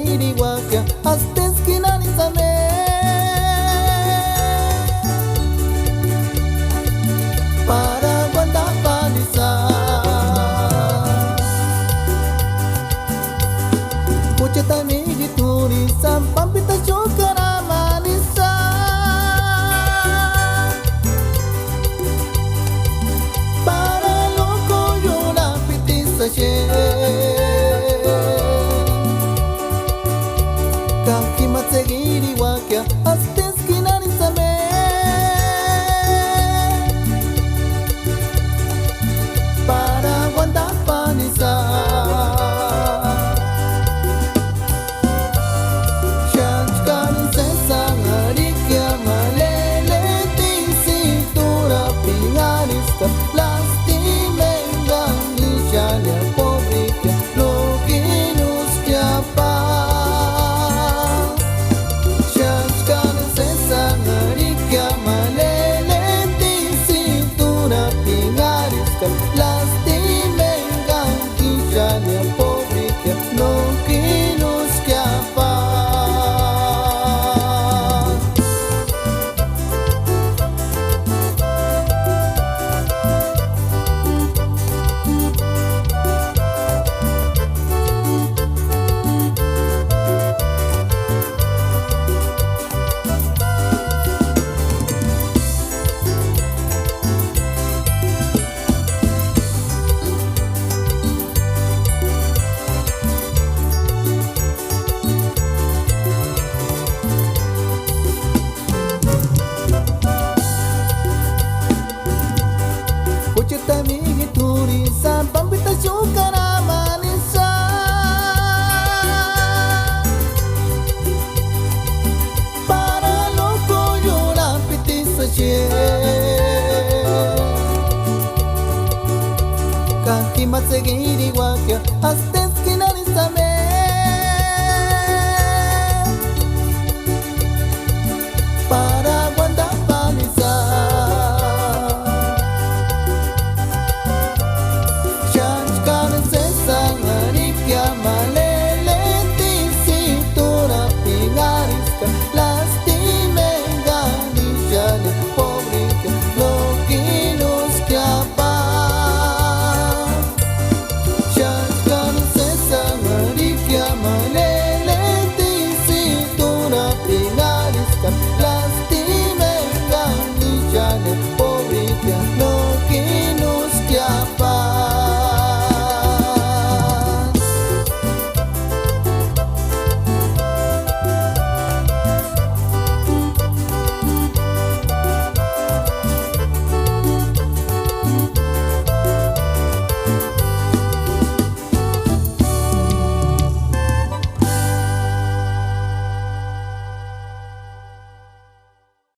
seguir igual que hasta esquina ni para aguantar palizar. Pucha tamigi turisam pampita chokara manisa. Para loco yo la pitisa kaki mat seguir igual que hasta esquina ni para aguantar panizar. Shachkan sesang arikia malele di cintura pingarista lastimengang isyalia pobrika lo kinus kiapa. Shachkan sesang arikia malele di cintura pingarista lastimengang isyalia pobrika lo kinus kiapa. Tamigi turisam pampita chokara manisa. Para loco yo la pitisa kaki mat seguir igual que hasta